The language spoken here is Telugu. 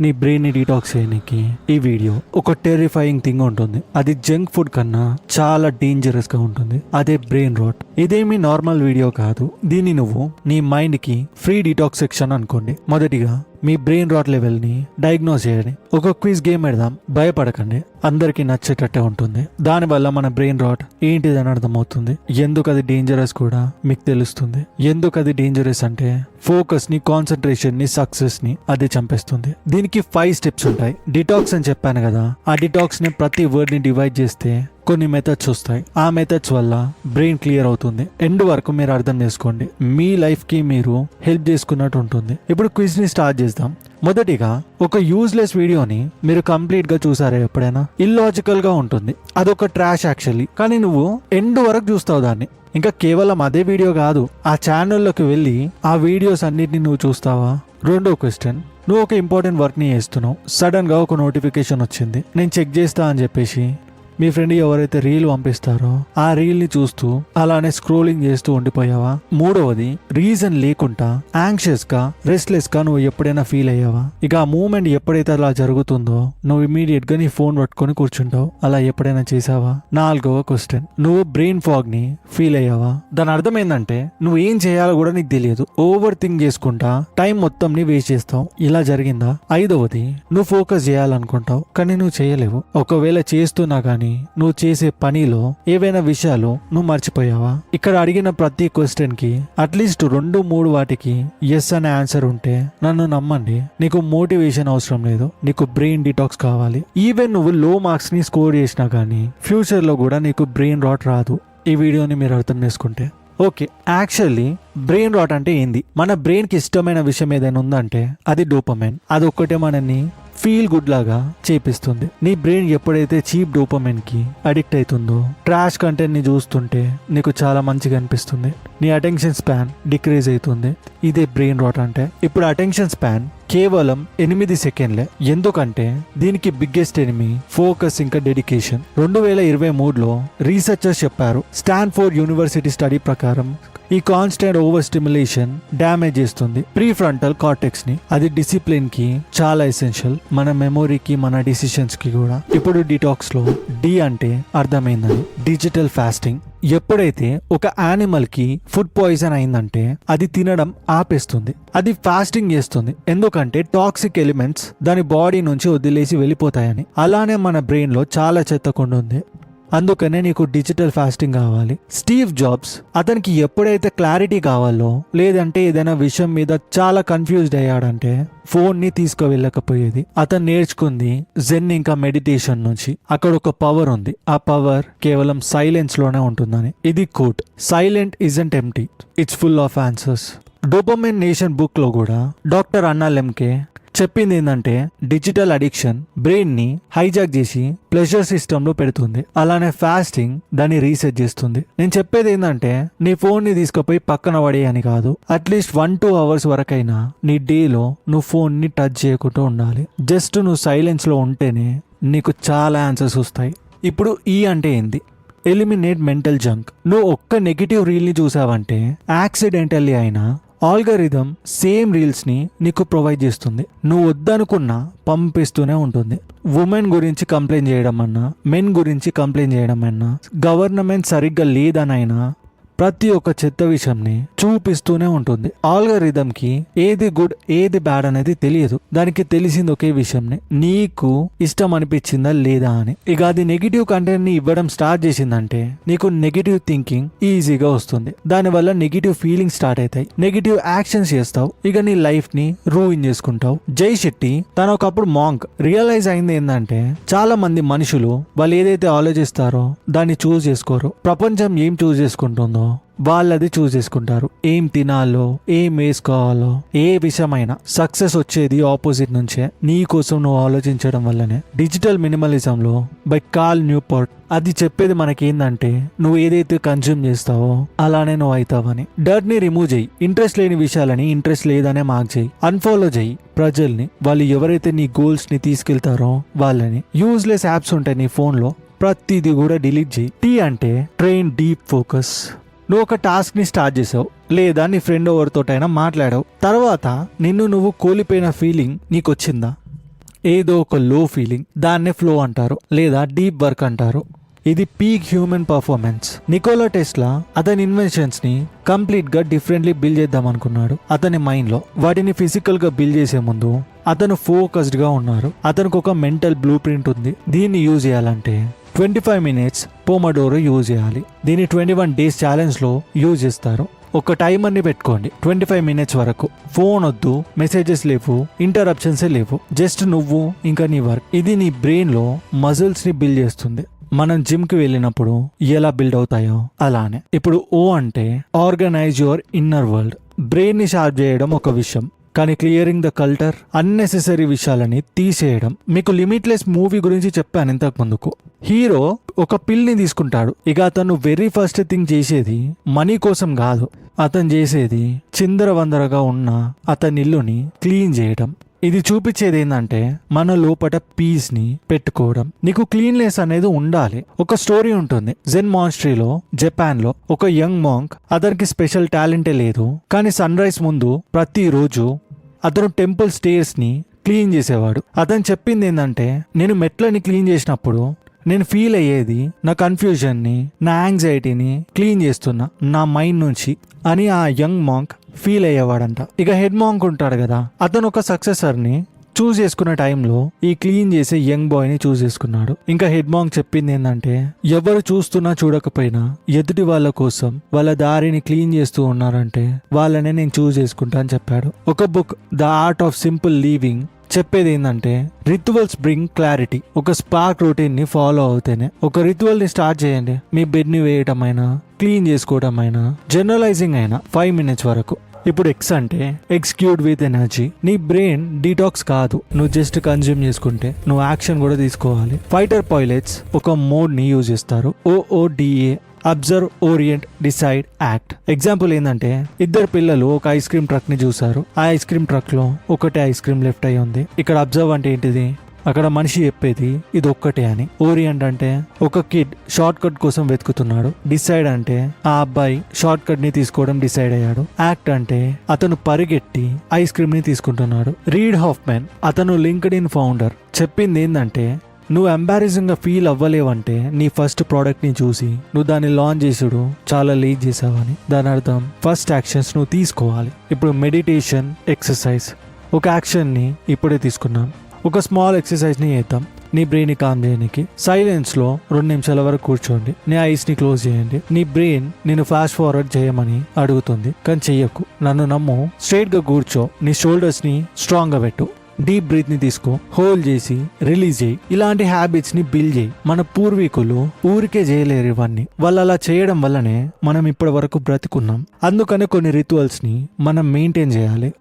నీ బ్రెయిన్ ని డీటాక్స్ చేయడానికి ఈ వీడియో ఒక టెరిఫైయింగ్ థింగ్ ఉంటుంది. అది జంక్ ఫుడ్ కన్నా చాలా డేంజరస్ గా ఉంటుంది. అదే బ్రెయిన్ రాట్. ఇదేమి నార్మల్ వీడియో కాదు. దీన్ని నువ్వు నీ మైండ్ కి ఫ్రీ డీటాక్స్ సెక్షన్ అనుకోండి. మొదటిగా మీ బ్రెయిన్ రాట్ లెవెల్ ని డయాగ్నోస్ చేయండి. ఒక క్విజ్ గేమ్ పెడదాం. భయపడకండి, అందరికి నచ్చేటట్టే ఉంటుంది. దానివల్ల మన బ్రెయిన్ రాట్ ఏంటిదని అర్థమవుతుంది. ఎందుకు అది డేంజరస్ కూడా మీకు తెలుస్తుంది. ఎందుకు అది డేంజరస్ అంటే ఫోకస్ ని, కాన్సన్ట్రేషన్ ని, సక్సెస్ ని అది చంపేస్తుంది. దీనికి 5 స్టెప్స్ ఉంటాయి. డిటాక్స్ అని చెప్పాను కదా, ఆ డిటాక్స్ ని ప్రతి వర్డ్ ని డివైడ్ చేస్తే కొన్ని మెథడ్స్ వస్తాయి. ఆ మెథడ్స్ వల్ల బ్రెయిన్ క్లియర్ అవుతుంది. ఎండ్ వరకు మీరు అర్థం చేసుకోండి. మీ లైఫ్ కి మీరు హెల్ప్ చేసుకున్నట్టు ఉంటుంది. ఇప్పుడు క్విజ్ ని స్టార్ట్ చేద్దాం. మొదటిగా, ఒక యూజ్లెస్ వీడియోని మీరు కంప్లీట్ గా చూసారా ఎప్పుడైనా? ఇల్లాజికల్ గా ఉంటుంది. అదొక ట్రాష్ యాక్చువల్లీ, కానీ నువ్వు ఎండ్ వరకు చూస్తావు దాన్ని. ఇంకా కేవలం అదే వీడియో కాదు, ఆ ఛానల్లోకి వెళ్ళి ఆ వీడియోస్ అన్నిటిని నువ్వు చూస్తావా? రెండో క్వశ్చన్, నువ్వు ఒక ఇంపార్టెంట్ వర్క్ ని చేస్తున్నావు. సడన్ గా ఒక నోటిఫికేషన్ వచ్చింది, నేను చెక్ చేస్తా అని చెప్పేసి మీ ఫ్రెండ్ ఎవరైతే రీల్ పంపిస్తారో ఆ రీల్ ని చూస్తూ అలానే స్క్రోలింగ్ చేస్తూ ఉండిపోయావా? మూడవది, రీజన్ లేకుండా యాంగ్షియస్ గా, రెస్ట్లెస్ గా నువ్వు ఎప్పుడైనా ఫీల్ అయ్యావా? ఇక ఆ మూమెంట్ ఎప్పుడైతే అలా జరుగుతుందో నువ్వు ఇమీడియట్ గా నీ ఫోన్ పట్టుకొని కూర్చుంటావు. అలా ఎప్పుడైనా చేసావా? నాలుగవ క్వశ్చన్, నువ్వు బ్రెయిన్ ఫాగ్ ని ఫీల్ అయ్యావా? దాని అర్థం ఏంటంటే నువ్వు ఏం చేయాలో కూడా నీకు తెలియదు. ఓవర్ థింక్ చేసుకుంటా టైం మొత్తం ని వేస్ట్ చేస్తావు. ఇలా జరిగిందా? ఐదవది, నువ్వు ఫోకస్ చేయాలనుకుంటావు కానీ నువ్వు చేయలేవు. ఒకవేళ చేస్తున్నా కానీ నువ్వు చేసే పనిలో ఏవైనా విషయాలు నువ్వు మర్చిపోయావా? ఇక్కడ అడిగిన ప్రతి క్వశ్చన్ కి అట్లీస్ట్ 2-3 వాటికి ఎస్ అనే ఆన్సర్ ఉంటే నన్ను నమ్మండి, నీకు మోటివేషన్ అవసరం లేదు, నీకు బ్రెయిన్ డిటాక్స్ కావాలి. ఈవెన్ నువ్వు లో మార్క్స్ ని స్కోర్ చేసినా కానీ ఫ్యూచర్ లో కూడా నీకు బ్రెయిన్ రాట్ రాదు. ఈ వీడియోని మీరు అర్థం చేసుకుంటే ఓకే. యాక్చువల్లీ బ్రెయిన్ రాట్ అంటే ఏంది? మన బ్రెయిన్ కి ఇష్టమైన విషయం ఏదైనా ఉందంటే అది డోపమైన్. అది ఒక్కటే మనల్ని ఫీల్ గుడ్ లాగా చేపిస్తుంది. నీ బ్రెయిన్ ఎప్పుడైతే చీప్ డోపమైన్ కి అడిక్ట్ అవుతుందో, ట్రాష్ కంటెంట్ ని చూస్తుంటే నీకు చాలా మంచిగా అనిపిస్తుంది. నీ అటెన్షన్ స్పాన్ డిక్రీజ్ అవుతుంది. ఇదే బ్రెయిన్ రాట్ అంటే. ఇప్పుడు అటెన్షన్ స్పాన్ కేవలం 8 సెకండ్లే. ఎందుకంటే దీనికి బిగ్గెస్ట్ ఎనిమీ ఫోకస్ ఇంకా డెడికేషన్. 2023లో రీసెర్చర్స్ చెప్పారు, స్టాన్ఫోర్డ్ యూనివర్సిటీ స్టడీ ప్రకారం ఈ కాన్స్టెంట్ ఓవర్ స్టిమ్యులేషన్ డ్యామేజ్ చేస్తుంది ప్రీ ఫ్రంటల్ కార్టెక్స్ ని. అది డిసిప్లిన్ కి చాలా ఎసెన్షియల్, మన మెమొరీకి, మన డిసిషన్స్ కి కూడా. ఇప్పుడు డిటాక్స్ లో డి అంటే అర్థమైందని, డిజిటల్ ఫాస్టింగ్. ఎప్పుడైతే ఒక యానిమల్ కి ఫుడ్ పాయిజన్ అయిందంటే అది తినడం ఆపేస్తుంది. అది ఫాస్టింగ్ చేస్తుంది. ఎందుకంటే టాక్సిక్ ఎలిమెంట్స్ దాని బాడీ నుంచి వదిలేసి వెళ్ళిపోతాయని. అలానే మన బ్రెయిన్ లో చాలా చెత్తకుండా ఉంది. అందుకనే నీకు డిజిటల్ ఫాస్టింగ్ కావాలి. స్టీవ్ జాబ్స్, అతనికి ఎప్పుడైతే క్లారిటీ కావాలో, లేదంటే ఏదైనా విషయం మీద చాలా కన్ఫ్యూజ్డ్ అయ్యాడంటే ఫోన్ ని తీసుకువెళ్ళకపోయేది. అతను నేర్చుకుంది జెన్ ఇంకా మెడిటేషన్ నుంచి. అక్కడ ఒక పవర్ ఉంది. ఆ పవర్ కేవలం సైలెన్స్ లోనే ఉంటుందని. ఇది quote, silent isn't empty, it's full of answers. Dopamine nation book లో కూడా డాక్టర్ అన్నా లెమ్కే చెప్పింది ఏంటంటే డిజిటల్ అడిక్షన్ బ్రెయిన్ ని హైజాక్ చేసి ప్లెజర్ సిస్టమ్ లో పెడుతుంది. అలానే ఫాస్టింగ్ దాన్ని రీసెట్ చేస్తుంది. నేను చెప్పేది ఏంటంటే నీ ఫోన్ ని తీసుకుపోయి పక్కన పడేయని కాదు. అట్లీస్ట్ 1-2 అవర్స్ వరకైనా నీ డేలో నువ్వు ఫోన్ ని టచ్ చేయకుండా ఉండాలి. జస్ట్ నువ్వు సైలెన్స్ లో ఉంటేనే నీకు చాలా ఆన్సర్స్ వస్తాయి. ఇప్పుడు ఈ అంటే ఏంది? Eliminate mental junk. నువ్వు ఒక్క నెగిటివ్ రీల్ ని చూసావంటే యాక్సిడెంటల్లీ అయినా ఆల్గరిథం సేమ్ రీల్స్ ని నీకు ప్రొవైడ్ చేస్తుంది. నువ్వు వద్దనుకున్నా పంపిస్తూనే ఉంటుంది. ఉమెన్ గురించి కంప్లైంట్ చేయడం అన్నా, మెన్ గురించి కంప్లైంట్ చేయడం అన్నా, గవర్నమెంట్ సరిగ్గా లేదనైనా ప్రతి ఒక్క చెత్త విషయంని చూపిస్తూనే ఉంటుంది. ఆల్గరిథం కి ఏది గుడ్ ఏది బ్యాడ్ అనేది తెలియదు. దానికి తెలిసింది ఒకే విషయంని, నీకు ఇష్టం అనిపించిందా లేదా అని. ఇక అది నెగిటివ్ కంటెంట్ ని ఇవ్వడం స్టార్ట్ చేసిందంటే నీకు నెగిటివ్ థింకింగ్ ఈజీగా వస్తుంది. దానివల్ల నెగిటివ్ ఫీలింగ్ స్టార్ట్ అవుతాయి. నెగిటివ్ యాక్షన్స్ చేస్తావు. ఇక నీ లైఫ్ ని రూయిన్ చేసుకుంటావు. జై శెట్టి తన ఒకప్పుడు మాంక్ రియలైజ్ అయింది ఏంటంటే చాలా మంది మనుషులు వాళ్ళు ఏదైతే ఆలోచిస్తారో దాన్ని చూస్ చేసుకోరు. ప్రపంచం ఏం చూస్ చేసుకుంటుందో వాళ్ళది చూస్ చేసుకుంటారు. ఏం తినాలో, ఏం వేసుకోవాలో, ఏ విషయమైనా సక్సెస్ వచ్చేది ఆపోజిట్ నుంచే. నీ కోసం నువ్వు ఆలోచించడం వల్లనే. డిజిటల్ మినిమలిజం లో బై కార్ల్ న్యూపోర్ట్ అది చెప్పేది మనకేందంటే నువ్వు ఏదైతే కన్జ్యూమ్ చేస్తావో అలానే నువ్వు అవుతావని. డర్ట్ ని రిమూవ్ చేయి. ఇంట్రెస్ట్ లేని విషయాలని ఇంట్రెస్ట్ లేదనే మార్క్ చేయి. అన్ఫాలో చేయి ప్రజల్ని. వాళ్ళు ఎవరైతే నీ గోల్స్ ని తీసుకెళ్తారో వాళ్ళని. యూజ్లెస్ యాప్స్ ఉంటాయి నీ ఫోన్ లో, ప్రతిదీ కూడా డిలీట్ చేయి. టీ అంటే ట్రైన్ డీప్ ఫోకస్. నువ్వు ఒక టాస్క్ ని స్టార్ట్ చేసావు, లేదా నీ ఫ్రెండ్ ఎవరితోటైనా మాట్లాడావు. తర్వాత నిన్ను నువ్వు కోల్పోయిన ఫీలింగ్ నీకు వచ్చిందా? ఏదో ఒక లో ఫీలింగ్, దాన్నే ఫ్లో అంటారు లేదా డీప్ వర్క్ అంటారు. ఇది peak human performance. Nicola Tesla అతని ఇన్వెన్షన్స్ ని కంప్లీట్ గా డిఫరెంట్లీ బిల్డ్ చేద్దాం అనుకున్నాడు. అతని మైండ్ లో వాటిని ఫిజికల్ గా బిల్డ్ చేసే ముందు అతను ఫోకస్డ్ గా ఉన్నారు. అతనికి ఒక మెంటల్ బ్లూ ప్రింట్ ఉంది. దీన్ని యూజ్ చేయాలంటే 25 minutes పోమోడోరో యూజ్ చేయాలి. దీన్ని 21 days ఛాలెంజ్ లో యూజ్ చేస్తారు. ఒక టైమర్ ని పెట్టుకోండి 25 minutes వరకు. ఫోన్ వద్దు, మెసేజెస్ లేవు, ఇంటరప్షన్స్ లేవు, జస్ట్ నువ్వు ఇంకా నీ వర్క్. ఇది నీ బ్రెయిన్ లో మజిల్స్ ని బిల్డ్ చేస్తుంది. మనం జిమ్ కి వెళ్ళినప్పుడు ఎలా బిల్డ్ అవుతాయో అలానే. ఇప్పుడు ఓ అంటే organise your inner world. Brain ని షార్ప్ చేయడం ఒక విషయం, కానీ క్లియరింగ్ ద కల్టర్, అన్నెసెసరీ విషయాలని తీసేయడం. మీకు లిమిట్లెస్ మూవీ గురించి చెప్పాను ఇంతకు ముందుకు. హీరో ఒక పిల్ ని తీసుకుంటాడు. ఇక అతను వెరీ ఫస్ట్ థింగ్ చేసేది మనీ కోసం కాదు. అతను చేసేది చిందరవందరగా ఉన్న అతని ఇల్లుని క్లీన్ చేయడం. ఇది చూపించేది ఏంటంటే మన లోపల పీస్ ని పెట్టుకోవడం. నీకు క్లీన్లెస్ అనేది ఉండాలి. ఒక స్టోరీ ఉంటుంది. జెన్ మాన్స్ట్రీలో జపాన్ లో ఒక యంగ్ మాంక్, అతనికి స్పెషల్ టాలెంటే లేదు, కానీ సన్ రైజ్ ముందు ప్రతిరోజు అతను టెంపుల్ స్టేర్స్ ని క్లీన్ చేసేవాడు. అతను చెప్పింది ఏంటంటే, నేను మెట్లని క్లీన్ చేసినప్పుడు నేను ఫీల్ అయ్యేది నా కన్ఫ్యూజన్ ని, నా యాంగ్జైటీని క్లీన్ చేస్తున్నా నా మైండ్ నుంచి అని ఆ యంగ్ మాంక్ ఫీల్ అయ్యేవాడంట. ఇక హెడ్ మాంక్ ఉంటాడు కదా, అతను ఒక సక్సెసర్ ని చూస్ చేసుకున్న టైంలో ఈ క్లీన్ చేసే యంగ్ బాయ్ ని చూస్ చేసుకున్నాడు. ఇంకా హెడ్ మాంక్ చెప్పింది ఏంటంటే, ఎవరు చూస్తున్నా చూడకపోయినా ఎదుటి వాళ్ళ కోసం వాళ్ళ దారిని క్లీన్ చేస్తూ ఉన్నారంటే వాళ్ళనే నేను చూస్ చేసుకుంటా అని చెప్పాడు. ఒక book the art of simple living చెప్పేది ఏంటంటే, రిచువల్స్ బ్రింగ్ క్లారిటీ. ఒక స్పార్క్ రొటీన్ ని ఫాలో అవుతేనే ఒక రిచువల్ ని స్టార్ట్ చేయండి. మీ బెడ్ ని వేయటం అయినా, క్లీన్ చేసుకోవడం అయినా, జనరలైజింగ్ అయినా 5 minutes వరకు. ఇప్పుడు ఎక్స్ అంటే ఎగ్జిక్యూట్ విత్ ఎనర్జీ. నీ బ్రెయిన్ డీటాక్స్ కాదు, నువ్వు జస్ట్ కన్జ్యూమ్ చేసుకుంటే నువ్వు యాక్షన్ కూడా తీసుకోవాలి. ఫైటర్ పైలట్స్ ఒక మోడ్ ని యూజ్ చేస్తారు, OODA, observe, orient, decide, act. Example ఏంటంటే, ఇద్దరు పిల్లలు ఒక ఐస్ క్రీమ్ ట్రక్ ని చూసారు. ఆ ఐస్ క్రీమ్ ట్రక్ లో ఒకటే ఐస్ క్రీమ్ లెఫ్ట్ అయ్యి ఉంది. ఇక్కడ అబ్జర్వ్ అంటే ఏంటిది, అక్కడ మనిషి చెప్పేది ఇది ఒక్కటే అని. ఓరియంట్ అంటే ఒక కిడ్ షార్ట్ కట్ కోసం వెతుకుతున్నాడు. డిసైడ్ అంటే ఆ అబ్బాయి షార్ట్ కట్ ని తీసుకోవడం డిసైడ్ అయ్యాడు. యాక్ట్ అంటే అతను పరిగెట్టి ఐస్ క్రీమ్ ని తీసుకుంటున్నాడు. రీడ్ హాఫ్మెన్, అతను లింక్డ్ ఇన్ ఫౌండర్, చెప్పింది ఏంటంటే, నువ్వు ఎంబారెసింగ్ గా ఫీల్ అవ్వలేవంటే నీ ఫస్ట్ ప్రోడక్ట్ ని చూసి నువ్వు దాన్ని లాంచ్ చేసుడు చాలా లేట్ చేసావని. దాని అర్థం ఫస్ట్ యాక్షన్స్ నువ్వు తీసుకోవాలి. ఇప్పుడు మెడిటేషన్, ఎక్సర్సైజ్. ఒక యాక్షన్ ని ఇప్పుడే తీసుకున్నాం, ఒక స్మాల్ ఎక్సర్సైజ్ ని చేద్దాం. నీ బ్రెయిన్ ని కామ్ చేయడానికి సైలెన్స్ లో 2 నిమిషాల వరకు కూర్చోండి. నీ ఐస్ ని క్లోజ్ చేయండి. నీ బ్రెయిన్ నేను ఫాస్ట్ ఫార్వర్డ్ చేయమని అడుగుతుంది, కానీ చెయ్యకు. నన్ను నమ్ము, స్ట్రైట్ గా కూర్చో. నీ షోల్డర్స్ ని స్ట్రాంగ్ గా పెట్టు. డీప్ బ్రీత్ ని తీసుకో, హోల్డ్ చేసి రిలీజ్ చేయి. ఇలాంటి హ్యాబిట్స్ ని బిల్డ్ చేయి. మన పూర్వీకులు ఊరికే చేయలేరు ఇవన్నీ. వాళ్ళు అలా చేయడం వల్లనే మనం ఇప్పటి వరకు బ్రతికున్నాం. అందుకనే కొన్ని రిచువల్స్ ని మనం మెయింటైన్ చేయాలి.